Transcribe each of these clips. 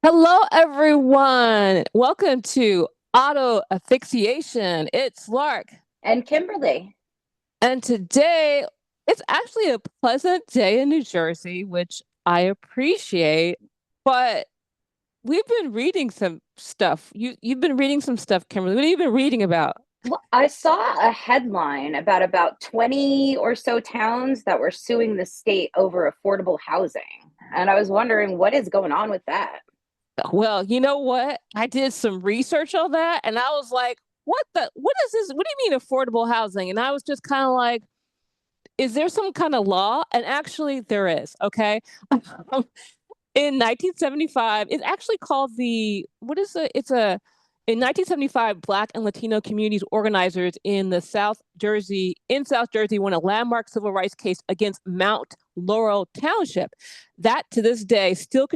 Hello, everyone. Welcome to Auto Asphyxiation. It's Lark. And Kimberly. And today, it's actually a pleasant day in New Jersey, which I appreciate. But we've been reading some stuff. You've been reading some stuff, Kimberly. What have you been reading about? Well, I saw a headline about 20 or so towns that were suing the state over affordable housing. And I was wondering what is going on with that. Well, you know what? I did some research on that and I was like, what is this? What do you mean affordable housing? And I was just kind of like, is there some kind of law? And actually, there is. Okay. In 1975, it's actually called what is it? In 1975, Black and Latino communities organizers in South Jersey won a landmark civil rights case against Mount Laurel Township. That to this day still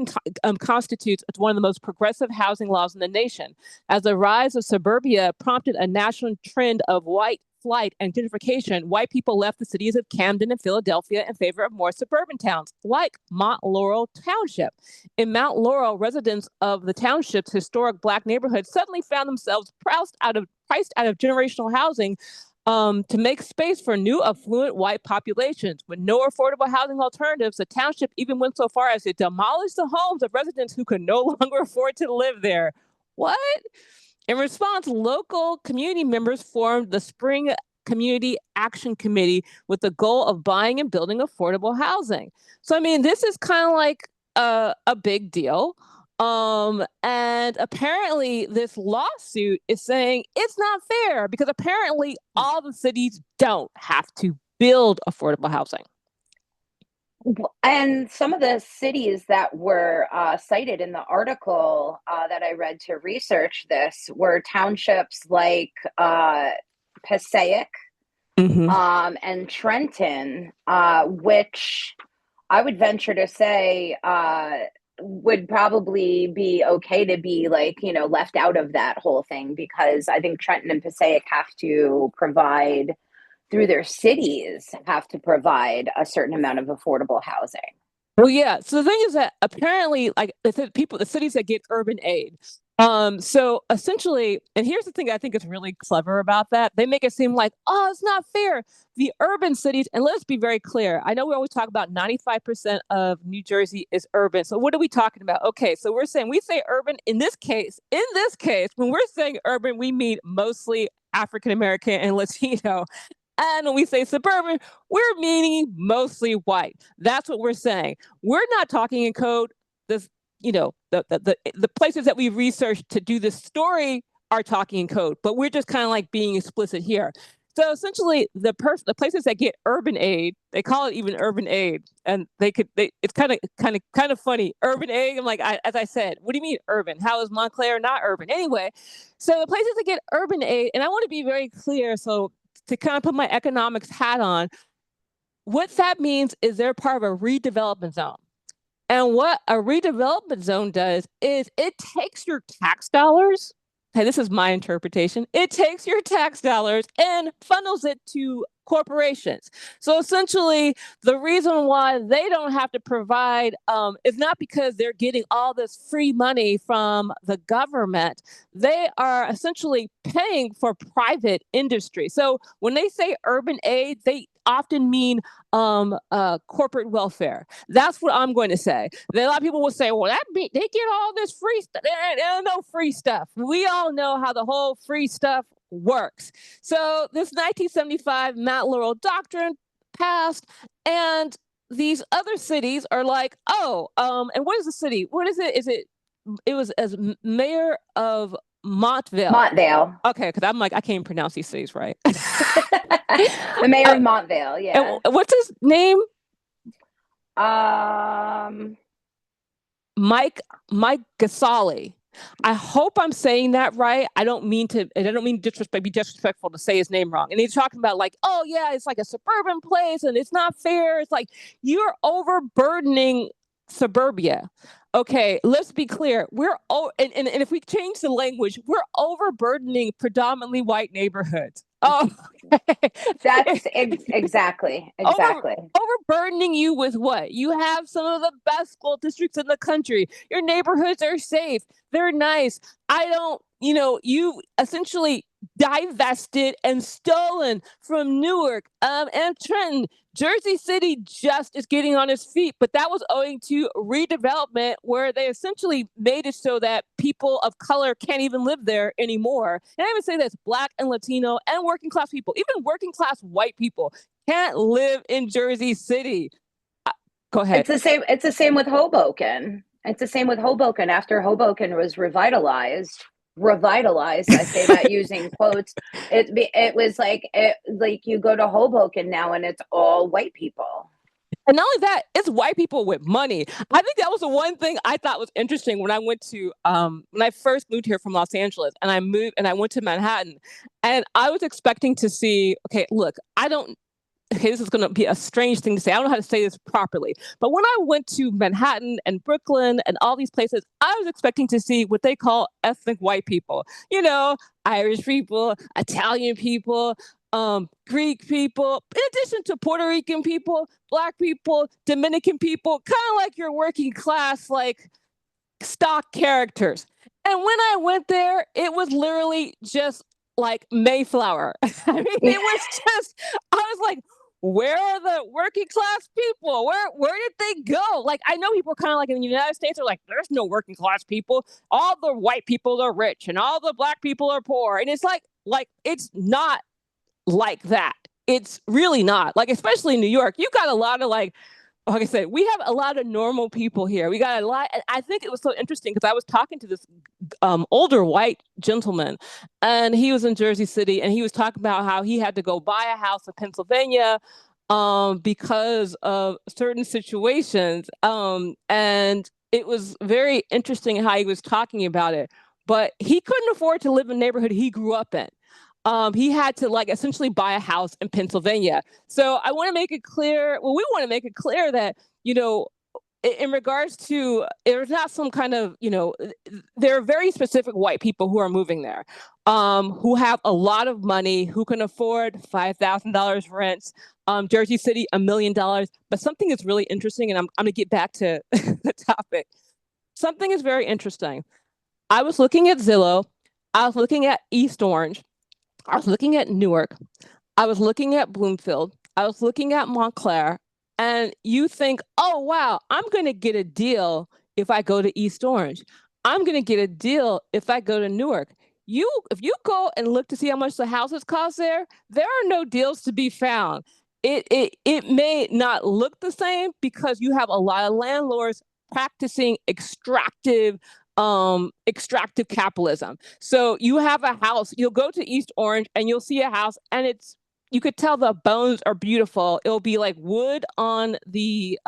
constitutes one of the most progressive housing laws in the nation, as the rise of suburbia prompted a national trend of white flight and gentrification. White people left the cities of Camden and Philadelphia in favor of more suburban towns, like Mount Laurel Township. In Mount Laurel, residents of the township's historic Black neighborhood suddenly found themselves priced out of generational housing to make space for new affluent white populations. With no affordable housing alternatives, the township even went so far as to demolish the homes of residents who could no longer afford to live there. What? In response, local community members formed the Spring Community Action Committee with the goal of buying and building affordable housing. So, I mean, this is kind of like a big deal. And apparently, this lawsuit is saying it's not fair because apparently all the cities don't have to build affordable housing. And some of the cities that were cited in the article that I read to research this were townships like Passaic Mm-hmm. and Trenton, which I would venture to say would probably be okay to be left out of that whole thing because I think Trenton and Passaic have to provide through their cities have to provide a certain amount of affordable housing. Well, yeah. So the thing is that apparently, like the cities that get urban aid. So essentially, and here's the thing I think is really clever about that. They make it seem like, oh, it's not fair. The urban cities, and let's be very clear. I know we always talk about 95% of New Jersey is urban. So what are we talking about? Okay, so we say urban in this case, when we're saying urban, we mean mostly African American and Latino. And when we say suburban, we're meaning mostly white. That's what we're saying. We're not talking in code. This, the places that we researched to do this story are talking in code, but we're just kind of like being explicit here. So essentially, the places that get urban aid, they call it even urban aid, and it's kind of funny. Urban aid. I'm like, as I said, what do you mean urban? How is Montclair not urban? Anyway, so the places that get urban aid, and I want to be very clear. So to kind of put my economics hat on, what that means is they're part of a redevelopment zone. And what a redevelopment zone does is it takes your tax dollars. Hey, this is my interpretation. It takes your tax dollars and funnels it to corporations. So essentially, the reason why they don't have to provide is not because they're getting all this free money from the government. They are essentially paying for private industry. So when they say urban aid, they often mean corporate welfare. That's what I'm going to say. Then a lot of people will say, well, they get all this free stuff. They don't know free stuff. We all know how the whole free stuff works. So this 1975 Mount Laurel Doctrine passed, and these other cities are like, oh, and what is the city? What is it? It was as mayor of Montvale. Montvale. Okay, because I'm like, I can't even pronounce these cities right. The mayor of Montvale, yeah. And what's his name? Um, Mike Gasali. I hope I'm saying that right. I don't mean be disrespectful to say his name wrong. And he's talking about like, oh yeah, it's like a suburban place and it's not fair. It's like you're overburdening suburbia. Okay, let's be clear. And if we change the language, we're overburdening predominantly white neighborhoods. Oh, That's exactly, over exactly. overburdening you with what? You have some of the best school districts in the country. Your neighborhoods are safe. They're nice. I don't, you essentially divested and stolen from Newark and Trenton. Jersey City just is getting on its feet, but that was owing to redevelopment where they essentially made it so that people of color can't even live there anymore. And I would say that's Black and Latino and working class people, even working class white people can't live in Jersey City. Uh, Go ahead. It's the same with Hoboken. It's the same with Hoboken. After Hoboken was revitalized. I say that using quotes. It was like you go to Hoboken now and it's all white people. And not only that, it's white people with money. I think that was the one thing I thought was interesting when I went to when I first moved here from Los Angeles and I went to Manhattan and I was expecting to see, okay, look, I don't okay, this is going to be a strange thing to say. I don't know how to say this properly. But when I went to Manhattan and Brooklyn and all these places, I was expecting to see what they call ethnic white people. Irish people, Italian people, Greek people, in addition to Puerto Rican people, Black people, Dominican people, kind of like your working class, like stock characters. And when I went there, it was literally just like Mayflower. I mean, it was just, I was like, where are the working class people? Where did they go? Like, I know people kind of like in the United States are like, there's no working class people. All the white people are rich and all the Black people are poor. And it's like it's not like that. It's really not. Like, especially in New York, you got a lot of like I said, we have a lot of normal people here. We got a lot. And I think it was so interesting because I was talking to this older white gentleman, and he was in Jersey City, and he was talking about how he had to go buy a house in Pennsylvania because of certain situations. And it was very interesting how he was talking about it. But he couldn't afford to live in the neighborhood he grew up in. He had to like essentially buy a house in Pennsylvania. So I want to make it clear. Well, we want to make it clear that in regards to there's not some kind of there are very specific white people who are moving there, who have a lot of money, who can afford $5,000 rents. Jersey City, $1 million. But something is really interesting, and I'm going to get back to the topic. Something is very interesting. I was looking at Zillow. I was looking at East Orange. I was looking at Newark. I was looking at Bloomfield. I was looking at Montclair. And you think, oh, wow, I'm going to get a deal if I go to East Orange. I'm going to get a deal if I go to Newark. If you go and look to see how much the houses cost there are no deals to be found. It may not look the same because you have a lot of landlords practicing extractive capitalism. So you have a house, you'll go to East Orange and you'll see a house and you could tell the bones are beautiful. It'll be like wood on the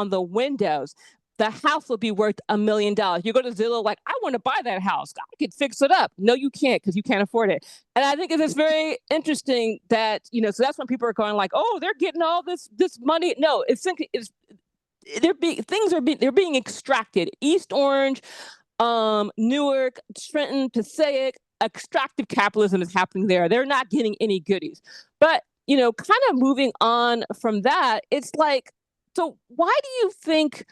windows. The house will be worth $1 million. You go to Zillow, like, I want to buy that house. I could fix it up. No, you can't because you can't afford it. And I think it's very interesting that, so that's when people are going like, oh, they're getting all this money. No, it's they're being extracted. East Orange, Newark, Trenton, Passaic, extractive capitalism is happening there. They're not getting any goodies. But, kind of moving on from that, it's like, so why do you think,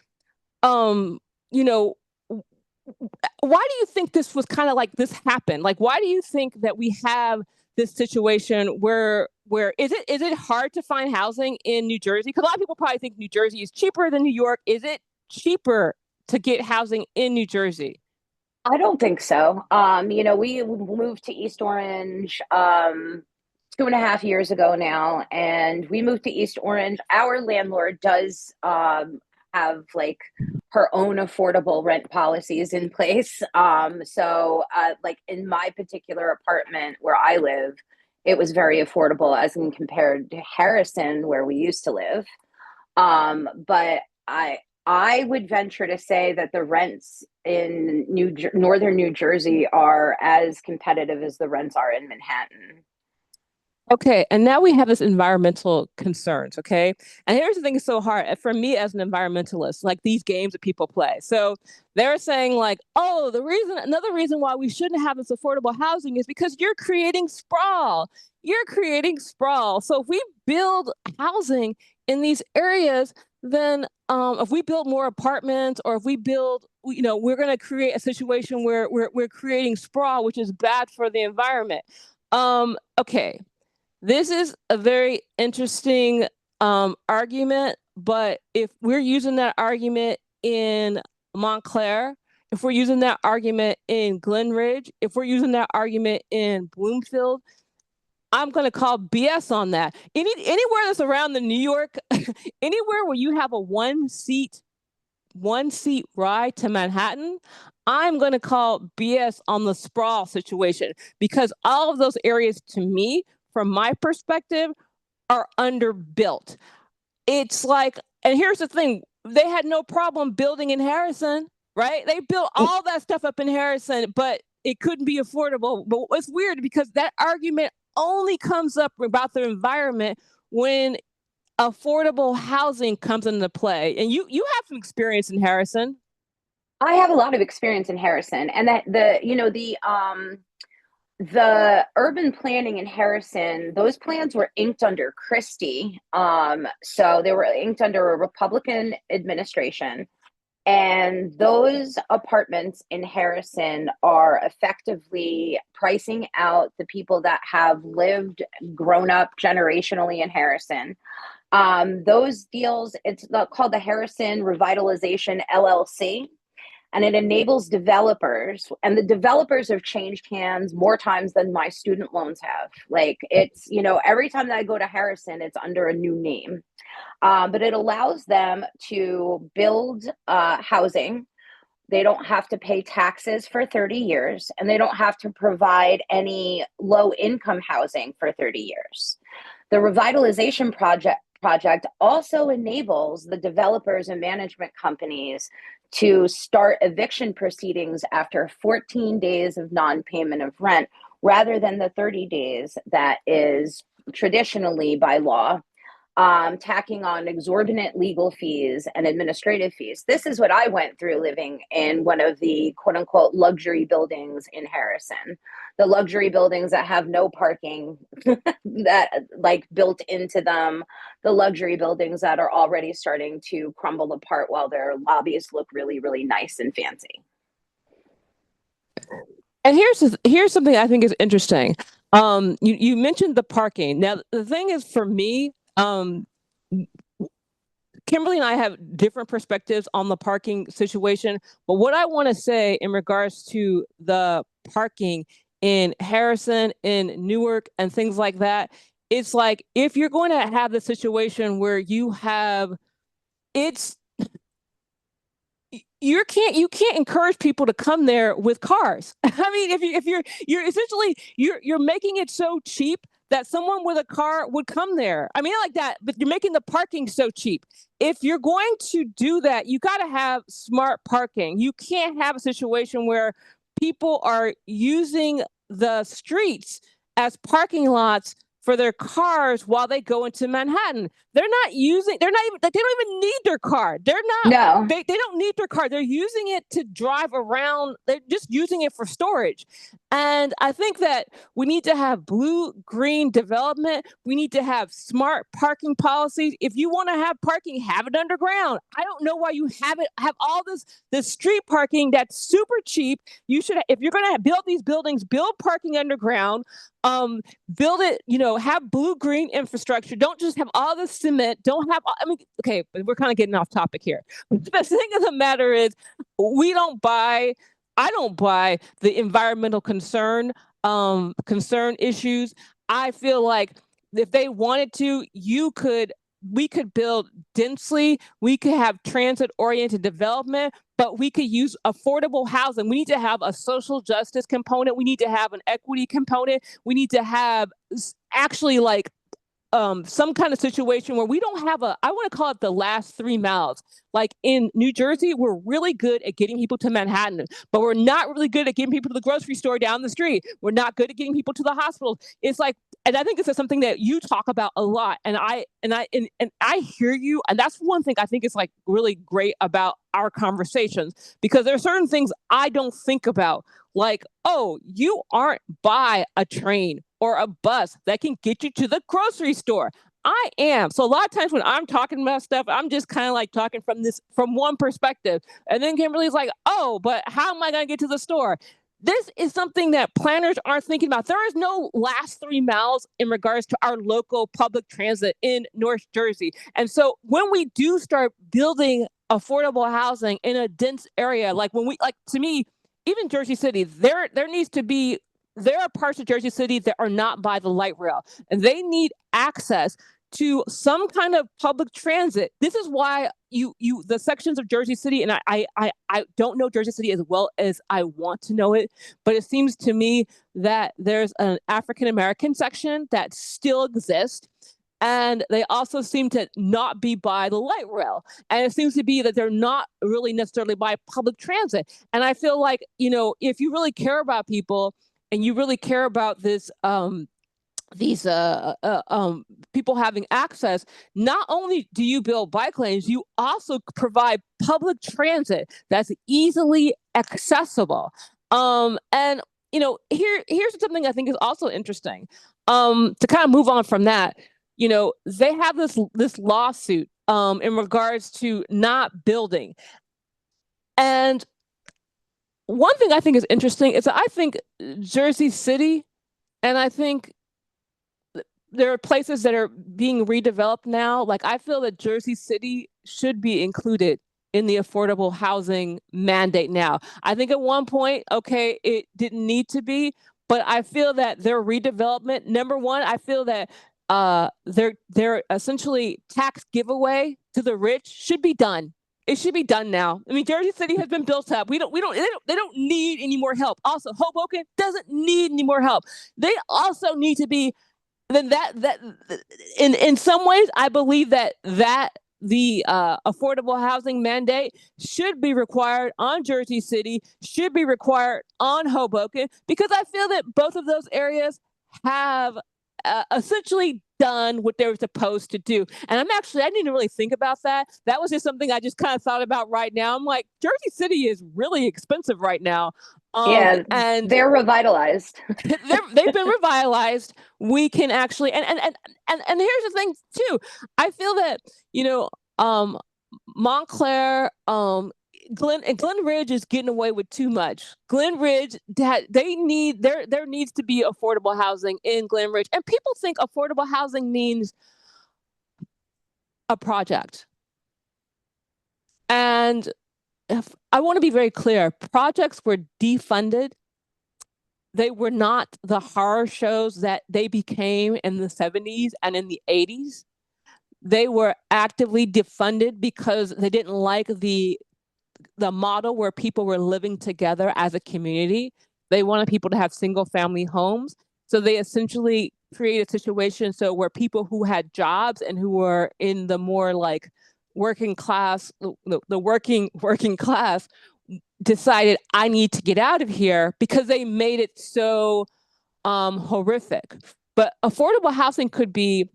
um, you know, why do you think this was kind of like this happened? Like, why do you think that we have this situation where is it hard to find housing in New Jersey? Because a lot of people probably think New Jersey is cheaper than New York. Is it cheaper to get housing in New Jersey? I don't think so. We moved to East Orange 2.5 years ago now, and we moved to East Orange. Our landlord does have like her own affordable rent policies in place. Like in my particular apartment where I live, it was very affordable as in compared to Harrison, where we used to live. But I would venture to say that the rents in northern New Jersey are as competitive as the rents are in Manhattan. Okay, and now we have this environmental concerns, okay? And here's the thing is so hard for me as an environmentalist, like these games that people play. So they're saying like, oh, another reason why we shouldn't have this affordable housing is because you're creating sprawl. You're creating sprawl. So if we build housing in these areas, then if we build more apartments or if we build, we're going to create a situation where we're creating sprawl, which is bad for the environment. Okay, this is a very interesting argument, but if we're using that argument in Montclair, if we're using that argument in Glen Ridge, if we're using that argument in Bloomfield, I'm going to call BS on that. Anywhere that's around the New York, anywhere where you have a one seat ride to Manhattan, I'm going to call BS on the sprawl situation because all of those areas to me, from my perspective, are underbuilt. It's like, and here's the thing, they had no problem building in Harrison, right? They built all that stuff up in Harrison, but it couldn't be affordable. But it's weird because that argument only comes up about the environment when affordable housing comes into play. And you have some experience in Harrison. I have a lot of experience in Harrison, and that the urban planning in Harrison, those plans were inked under Christie. So they were inked under a Republican administration. And those apartments in Harrison are effectively pricing out the people that have lived, grown up generationally in Harrison. Those deals, it's called the Harrison Revitalization LLC, and it enables developers, and the developers have changed hands more times than my student loans have. Like, it's, every time that I go to Harrison, it's under a new name. But it allows them to build housing. They don't have to pay taxes for 30 years, and they don't have to provide any low income housing for 30 years. The revitalization project also enables the developers and management companies to start eviction proceedings after 14 days of non-payment of rent rather than the 30 days that is traditionally by law, tacking on exorbitant legal fees and administrative fees. This is what I went through living in one of the quote unquote luxury buildings in Harrison. The luxury buildings that have no parking that like built into them, the luxury buildings that are already starting to crumble apart while their lobbies look really, really nice and fancy. And here's something I think is interesting. You mentioned the parking. Now the thing is, for me, Kimberly and I have different perspectives on the parking situation. But what I want to say in regards to the parking in Harrison, in Newark, and things like that, it's like if you're going to have the situation where you have it's you can't encourage people to come there with cars. I mean, if you're essentially you're making it so cheap that someone with a car would come there. I mean, like that, but you're making the parking so cheap. If you're going to do that, you got to have smart parking. You can't have a situation where people are using the streets as parking lots for their cars while they go into Manhattan. They're not even, like, they don't even need their car. No. They don't need their car. They're using it to drive around. They're just using it for storage. And I think that we need to have blue green development. We need to have smart parking policies. If you want to have parking, have it underground. I don't know why you have all this street parking that's super cheap. You should, if you're going to build these buildings, build parking underground. Build it, have blue green infrastructure. Don't just have all the cement. Don't have, I mean, okay, but we're kind of getting off topic here. But the thing of the matter is, I don't buy the environmental concern issues. I feel like if they wanted to, we could build densely, we could have transit oriented development, but we could use affordable housing. We need to have a social justice component. We need to have an equity component. We need to have actually like some kind of situation where we don't have I want to call it the last 3 miles. Like in New Jersey, we're really good at getting people to Manhattan, but we're not really good at getting people to the grocery store down the street. We're not good at getting people to the hospital. It's like and I think this is something that you talk about a lot, and I hear you, and that's one thing I think is like really great about our conversations, because there are certain things I don't think about, like, oh, you aren't by a train or a bus that can get you to the grocery store. I am. So a lot of times when I'm talking about stuff, I'm just kind of like talking from one perspective. And then Kimberly's like, oh, but how am I going to get to the store? This is something that planners aren't thinking about. There is no last 3 miles in regards to our local public transit in North Jersey. And so when we do start building affordable housing in a dense area, like when we, like, to me, even Jersey City, there needs to be, there are parts of Jersey City that are not by the light rail, and they need access to some kind of public transit. This is why the sections of Jersey City, and I don't know Jersey City as well as I want to know it, but it seems to me that there's an African American section that still exists. And they also seem to not be by the light rail. And it seems to be that they're not really necessarily by public transit. And I feel like, if you really care about people and you really care about these people having access, not only do you build bike lanes, you also provide public transit that's easily accessible. And here's something I think is also interesting. To kind of move on from that, they have this lawsuit in regards to not building. And one thing I think is interesting is that I think Jersey City, and I think there are places that are being redeveloped now. Like, I feel that Jersey City should be included in the affordable housing mandate now. I think at one point, okay, it didn't need to be, but I feel that their redevelopment, number one, I feel that their essentially tax giveaway to the rich should be done. It should be done now. I mean, Jersey City has been built up. They don't need any more help. Also, Hoboken doesn't need any more help. They also need to be, then that in some ways, I believe that the affordable housing mandate should be required on Jersey City, should be required on Hoboken, because I feel that both of those areas have essentially done what they were supposed to do. And I didn't really think about that. That was just something I just kind of thought about right now. I'm like, Jersey City is really expensive right now. Yeah, And they're revitalized. they've been revitalized. We can actually, and here's the thing too. I feel that, Montclair, Glen Ridge is getting away with too much. Glen Ridge, there needs to be affordable housing in Glen Ridge, and people think affordable housing means a project. And I want to be very clear: projects were defunded. They were not the horror shows that they became in the 70s and in the 80s. They were actively defunded because they didn't like the model where people were living together as a community. They wanted people to have single family homes. So they essentially created a situation where people who had jobs and who were in the more like working class, the working class, decided, I need to get out of here, because they made it so horrific. But affordable housing could be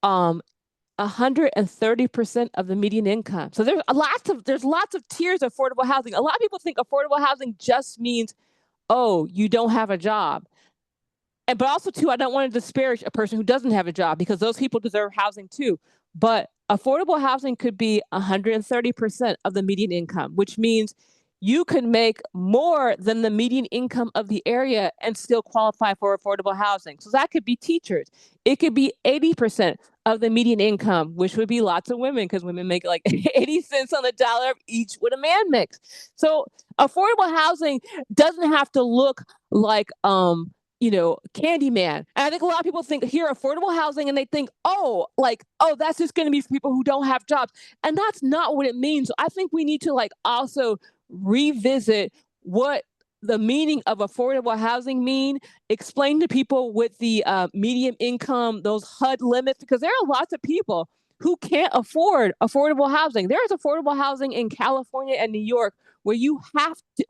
130% of the median income. So there's lots of tiers of affordable housing. A lot of people think affordable housing just means, oh, you don't have a job. But also too, I don't want to disparage a person who doesn't have a job, because those people deserve housing too. But affordable housing could be 130% of the median income, which means you could make more than the median income of the area and still qualify for affordable housing. So that could be teachers. It could be 80% of the median income, which would be lots of women, because women make like 80 cents on the dollar each what a man makes. So affordable housing doesn't have to look like Candyman. And I think a lot of people hear affordable housing and they think, oh, that's just going to be for people who don't have jobs. And that's not what it means. So I think we need to also revisit what the meaning of affordable housing mean, explain to people with the medium income, those HUD limits, because there are lots of people who can't afford affordable housing. There is affordable housing in California and New York where you have to,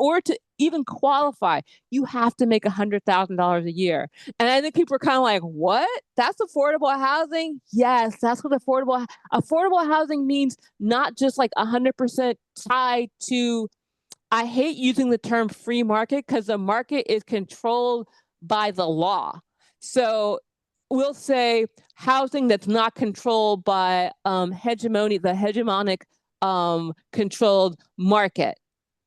even qualify, you have to make $100,000 a year. And I think people are kind of like, what? That's affordable housing? Yes, that's what affordable housing means. Not just like 100% tied to, I hate using the term free market because the market is controlled by the law. So we'll say housing that's not controlled by the hegemonic controlled market.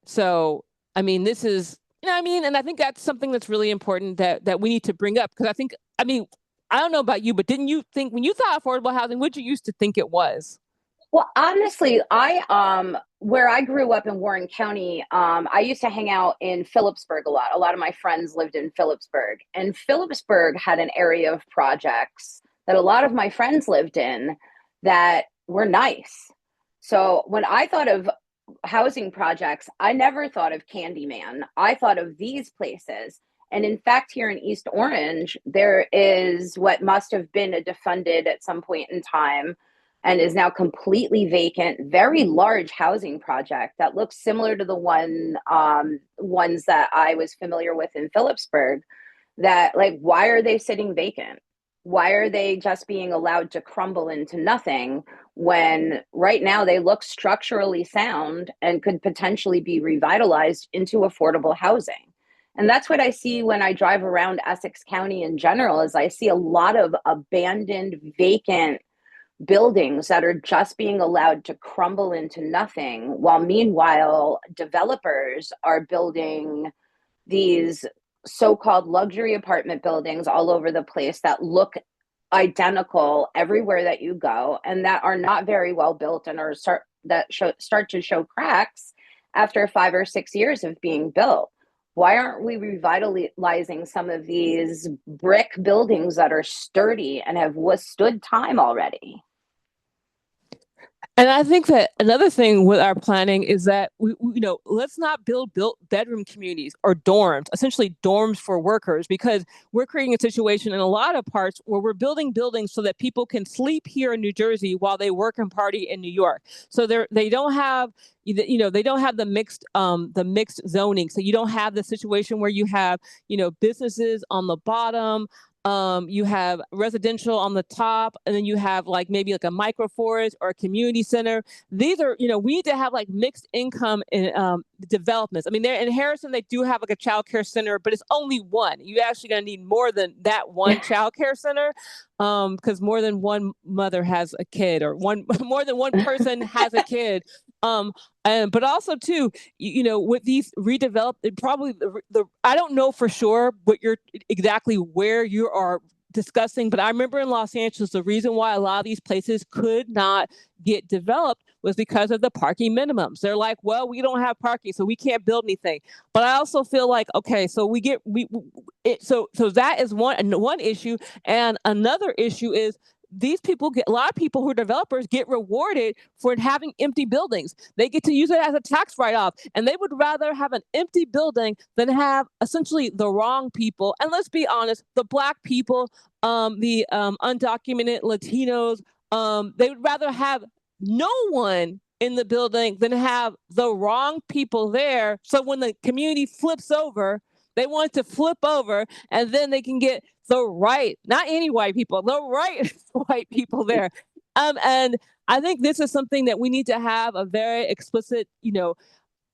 So, I mean, this is, you know what I mean? And I think that's something that's really important that we need to bring up because I mean, I don't know about you, but didn't you think when you thought affordable housing, what did you used to think it was? Well, honestly, I where I grew up in Warren County, I used to hang out in Phillipsburg a lot. A lot of my friends lived in Phillipsburg, and Phillipsburg had an area of projects that a lot of my friends lived in that were nice. So when I thought of housing projects, I never thought of Candyman. I thought of these places. And in fact, here in East Orange, there is what must have been a defunded at some point in time and is now completely vacant, very large housing project that looks similar to the ones that I was familiar with in Phillipsburg. That, like, why are they sitting vacant? Why are they just being allowed to crumble into nothing when right now they look structurally sound and could potentially be revitalized into affordable housing? And that's what I see when I drive around Essex County in general, is I see a lot of abandoned, vacant buildings that are just being allowed to crumble into nothing, while meanwhile developers are building these so-called luxury apartment buildings all over the place that look identical everywhere that you go and that are not very well built and start to show cracks after 5 or 6 years of being built. Why aren't we revitalizing some of these brick buildings that are sturdy and have withstood time already? And I think that another thing with our planning is that let's not build built bedroom communities or dorms, essentially dorms for workers, because we're creating a situation in a lot of parts where we're building buildings so that people can sleep here in New Jersey while they work and party in New York. So they don't have they don't have the mixed zoning. So you don't have the situation where you have businesses on the bottom, you have residential on the top, and then you have like maybe like a microforest or a community center. These are, we need to have like mixed income in developments. I mean, there in Harrison, they do have like a child care center, but it's only one. You actually gonna need more than that one child care center, because more than one mother has a kid, or one more than one person has a kid. And but also too, with these redeveloped, probably the I don't know for sure what you're exactly where you are discussing, but I remember in Los Angeles, the reason why a lot of these places could not get developed was because of the parking minimums. They're like, well, we don't have parking, so we can't build anything. But I also feel like, okay, so so that is one issue, and another issue is these people get a lot of people who are developers get rewarded for having empty buildings. They get to use it as a tax write-off, and they would rather have an empty building than have essentially the wrong people. And let's be honest, the Black people, the undocumented Latinos, they would rather have no one in the building than have the wrong people there. So when the community flips over, they want to flip over, and then they can get the right, not any white people, the right white people there. And I think this is something that we need to have a very explicit,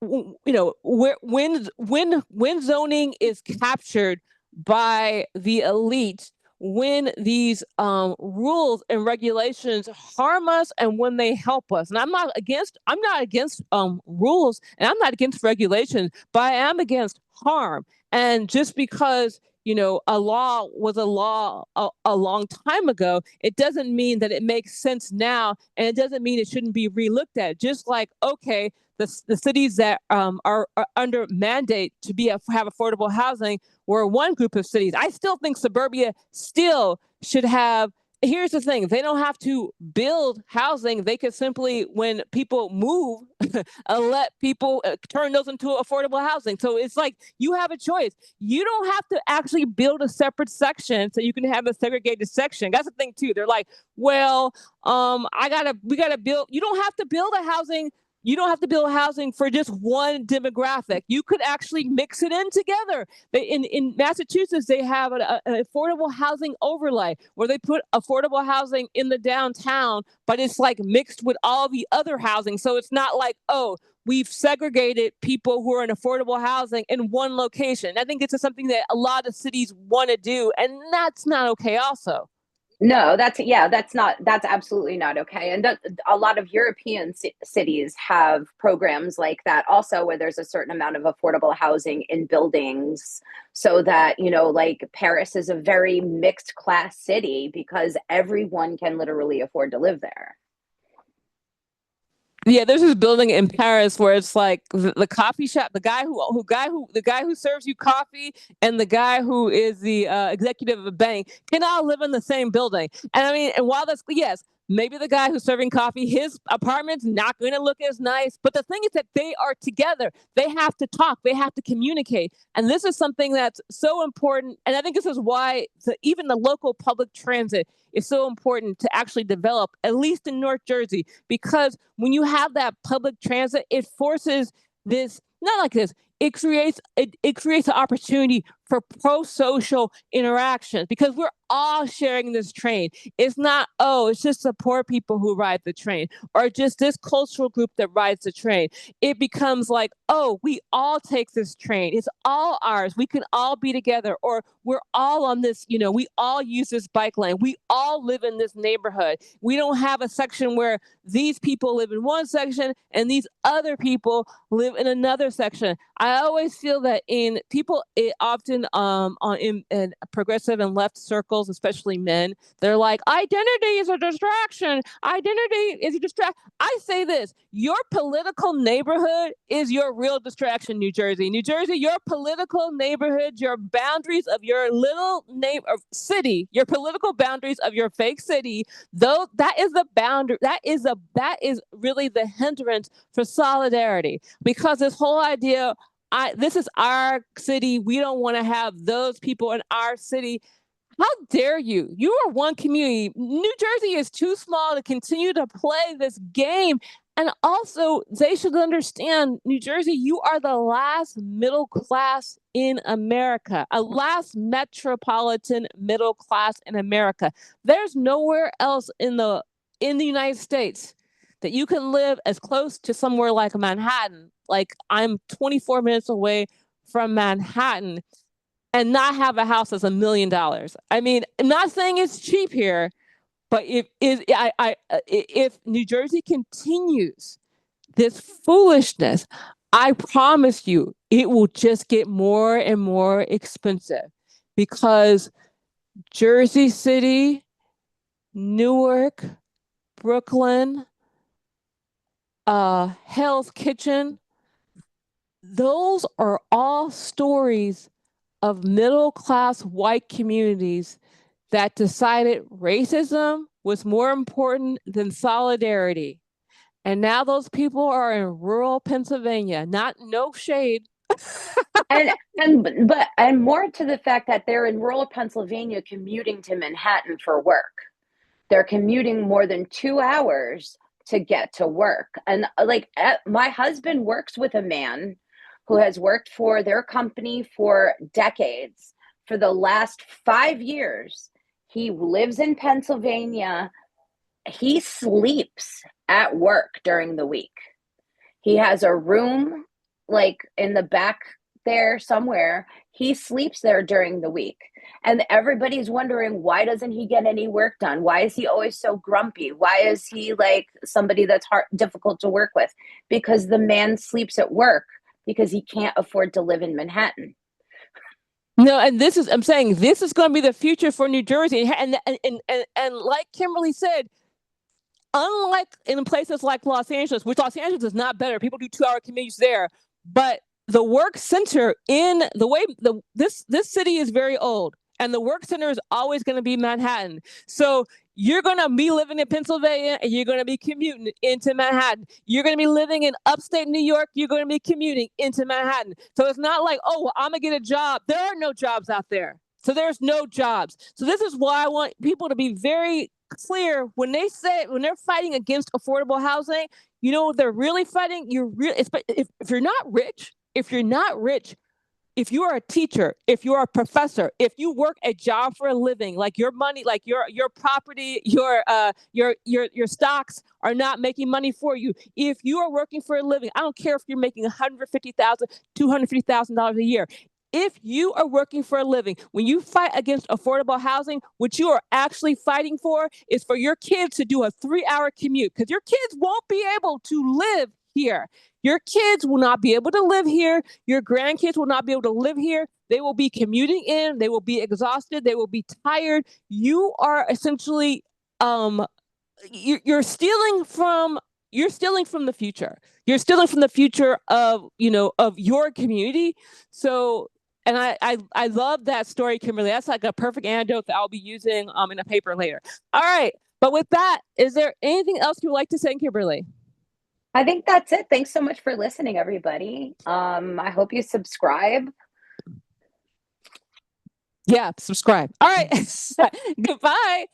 where when zoning is captured by the elite, when these rules and regulations harm us and when they help us. And I'm not against rules, and I'm not against regulations, but I am against harm. And just because a law was a law a long time ago, it doesn't mean that it makes sense now, and it doesn't mean it shouldn't be relooked at. Just like, okay, the cities that are under mandate to have affordable housing were one group of cities. I still think suburbia still should have. Here's the thing: they don't have to build housing. They could simply, when people move, let people turn those into affordable housing. So it's like you have a choice. You don't have to actually build a separate section so you can have a segregated section. That's the thing too. They're like, well, we gotta build. You don't have to build a housing You don't have to build housing for just one demographic. You could actually mix it in together. In Massachusetts, they have an affordable housing overlay where they put affordable housing in the downtown, but it's like mixed with all the other housing. So it's not like, oh, we've segregated people who are in affordable housing in one location. I think it's just something that a lot of cities want to do, and that's not okay also. No, that's absolutely not okay. And a lot of European cities have programs like that also, where there's a certain amount of affordable housing in buildings, so that, like Paris is a very mixed class city because everyone can literally afford to live there. Yeah, there's this building in Paris where it's like the coffee shop, the guy who serves you coffee, and the guy who is the executive of a bank can all live in the same building. And I mean, and while that's, yes, maybe the guy who's serving coffee, his apartment's not going to look as nice, but the thing is that they are together. They have to talk. They have to communicate, and this is something that's so important. And I think this is why even the local public transit is so important to actually develop, at least in North Jersey, because when you have that public transit, it forces this, not like this, it creates an opportunity for pro-social interactions because we're all sharing this train. It's not, oh, it's just the poor people who ride the train or just this cultural group that rides the train. It becomes like, oh, we all take this train. It's all ours. We can all be together, or we're all on this, we all use this bike lane. We all live in this neighborhood. We don't have a section where these people live in one section and these other people live in another section. I always feel that in people, it often in progressive and left circles, especially men, they're like, identity is a distraction. Identity is a distraction. I say this: your political neighborhood is your real distraction. New Jersey, your political neighborhood, your boundaries of your little city, your political boundaries of your fake city. Though that is the boundary. That is really the hindrance for solidarity, because this whole idea, this is our city. We don't want to have those people in our city. How dare you? You are one community. New Jersey is too small to continue to play this game. And also, they should understand, New Jersey, you are the last middle class in America, a last metropolitan middle class in America. There's nowhere else in the United States that you can live as close to somewhere like Manhattan. Like, I'm 24 minutes away from Manhattan and not have a house that's $1 million. I mean, I'm not saying it's cheap here, but if New Jersey continues this foolishness, I promise you, it will just get more and more expensive, because Jersey City, Newark, Brooklyn, Hell's Kitchen, those are all stories of middle class white communities that decided racism was more important than solidarity. And now those people are in rural Pennsylvania. No shade. And more to the fact that they're in rural Pennsylvania commuting to Manhattan for work. They're commuting more than 2 hours to get to work. And my husband works with a man who has worked for their company for decades. For the last 5 years, he lives in Pennsylvania. He sleeps at work during the week. He has a room in the back there somewhere. He sleeps there during the week. And everybody's wondering, why doesn't he get any work done? Why is he always so grumpy? Why is he like somebody that's difficult to work with? Because the man sleeps at work because he can't afford to live in Manhattan. No, and I'm saying this is going to be the future for New Jersey. And like Kimberly said, unlike in places like Los Angeles, which Los Angeles is not better, people do 2-hour commutes there, but the work center in the way this city is very old, and the work center is always going to be Manhattan. So you're going to be living in Pennsylvania and you're going to be commuting into Manhattan. You're going to be living in upstate New York. You're going to be commuting into Manhattan. So it's not like, oh, well, I'm going to get a job. There are no jobs out there. So there's no jobs. So this is why I want people to be very clear when they're fighting against affordable housing. You know, they're really fighting. If you're not rich, if you are a teacher, if you are a professor, if you work a job for a living, like your money, like your property, your stocks are not making money for you. If you are working for a living, I don't care if you're making $150,000 a year. If you are working for a living, when you fight against affordable housing, what you are actually fighting for is for your kids to do a 3-hour commute, because your kids won't be able to live here. Your kids will not be able to live here. Your grandkids will not be able to live here. They will be commuting in. They will be exhausted. They will be tired. You are essentially you're stealing from the future. You're stealing from the future of of your community. So, and I love that story, Kimberly. That's like a perfect anecdote that I'll be using in a paper later. All right, but with that, is there anything else you would like to say, Kimberly? I think that's it. Thanks so much for listening, everybody. I hope you subscribe. Yeah, subscribe. All right. Goodbye.